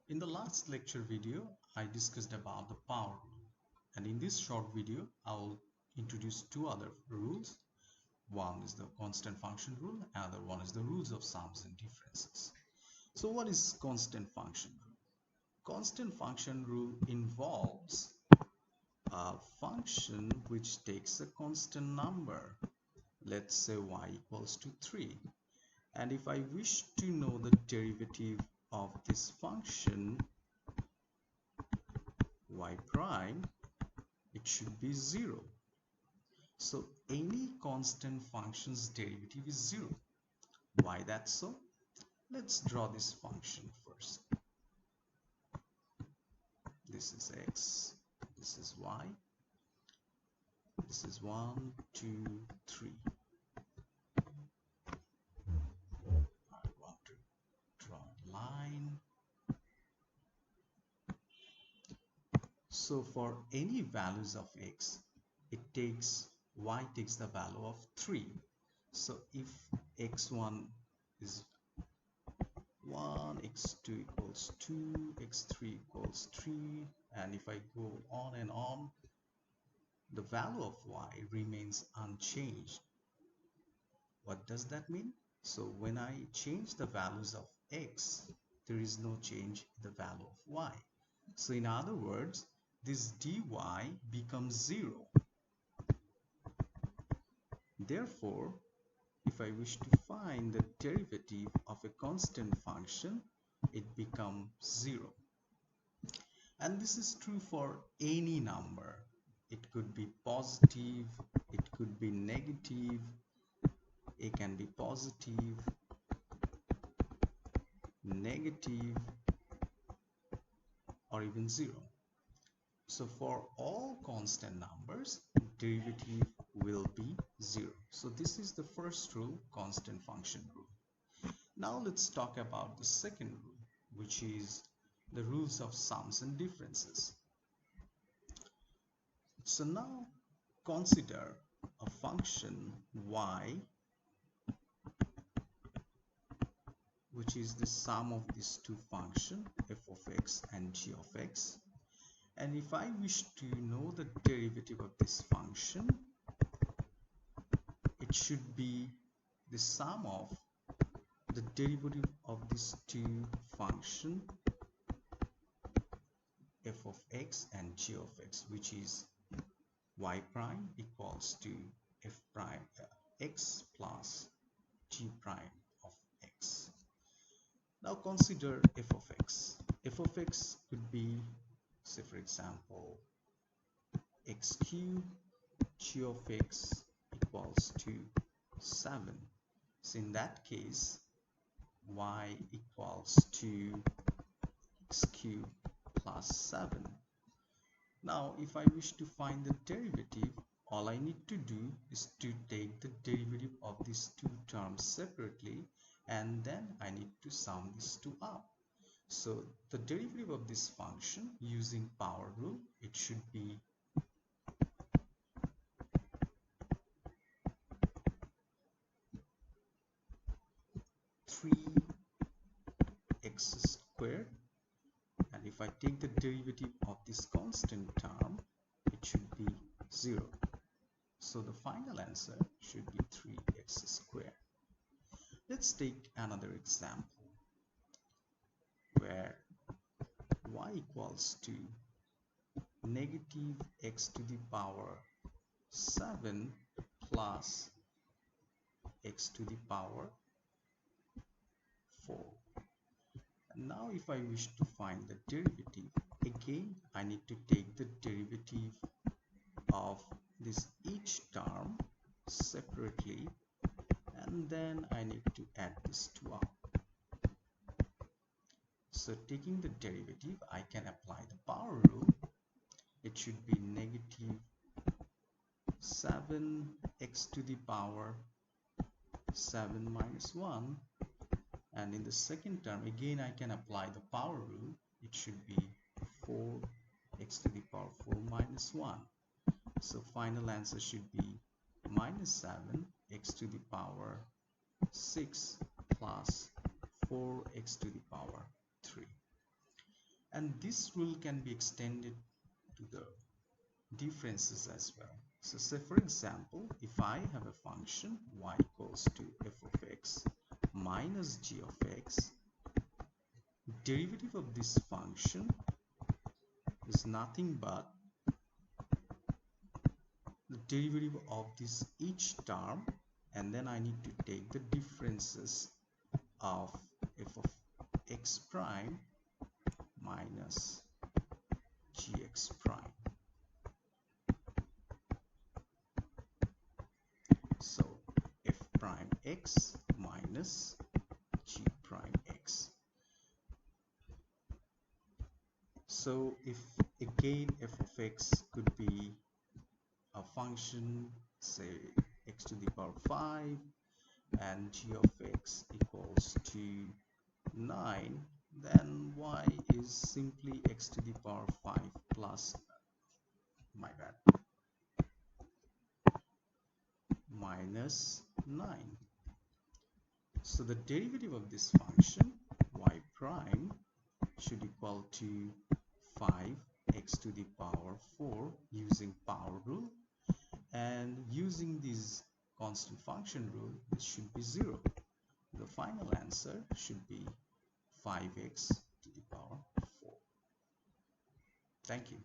In the last lecture video, I discussed about the power rule, and in this short video, I'll introduce two other rules. One is the constant function rule, other one is the rules of sums and differences. So what is constant function rule? Constant function rule involves a function which takes a constant number. Let's say y equals to 3. And if I wish to know the derivative of this function y prime, it should be 0. So any constant function's derivative is 0. Why that's so? Let's draw this function first. This is x, this is y, this is 1, 2, 3. I want to draw a line. So for any values of x, y takes the value of 3. So if x1 is 1, x2 equals 2, x3 equals 3, and if I go on and on, the value of y remains unchanged. What does that mean? So when I change the values of x, there is no change in the value of y. So in other words, this dy becomes 0. Therefore, if I wish to find the derivative of a constant function, it becomes 0. And this is true for any number. It could be positive, it could be negative, it can be positive, negative, or even 0. So for all constant numbers, derivative will be 0. So this is the first rule, constant function rule. Now let's talk about the second rule, which is the rules of sums and differences. So now consider a function y, which is the sum of these two functions, f of x and g of x. And if I wish to know the derivative of this function, it should be the sum of the derivative of these two functions, f of x and g of x, which is y prime equals to f prime x plus g prime of x. Now consider f of x. F of x could be, say for example, x cubed, g of x equals to 7. So in that case, y equals to x cubed plus 7. Now if I wish to find the derivative, all I need to do is to take the derivative of these two terms separately, and then I need to sum these two up. So the derivative of this function using power rule, it should be 3x squared, and if I take the derivative of this constant term, it should be 0. So the final answer should be 3x squared. Let's take another example where y equals to negative x to the power 7 plus x to the power 4. And now if I wish to find the derivative, again I need to take the derivative of this each term separately, and then I need to add these two up. So taking the derivative, I can apply the power rule. It should be negative 7x to the power 7 minus 1, and in the second term again I can apply the power rule. It should be 4x to the power 4 minus 1. So final answer should be minus 7 x to the power 6 plus 4x to the power 3. And this rule can be extended to the differences as well. So say for example, if I have a function y equals to f of x minus g of x, derivative of this function is nothing but the derivative of this each term, and then I need to take the differences of f of x prime minus gx prime. So f prime x minus g prime x. So if again f of x could be a function, say x to the power 5 and g of x equals to 9, then y is simply x to the power 5 plus, my bad, minus 9. So the derivative of this function y prime should equal to 5x to the power 4 using power rule, and using this constant function rule, this should be 0. The final answer should be 5x to the power 4. Thank you.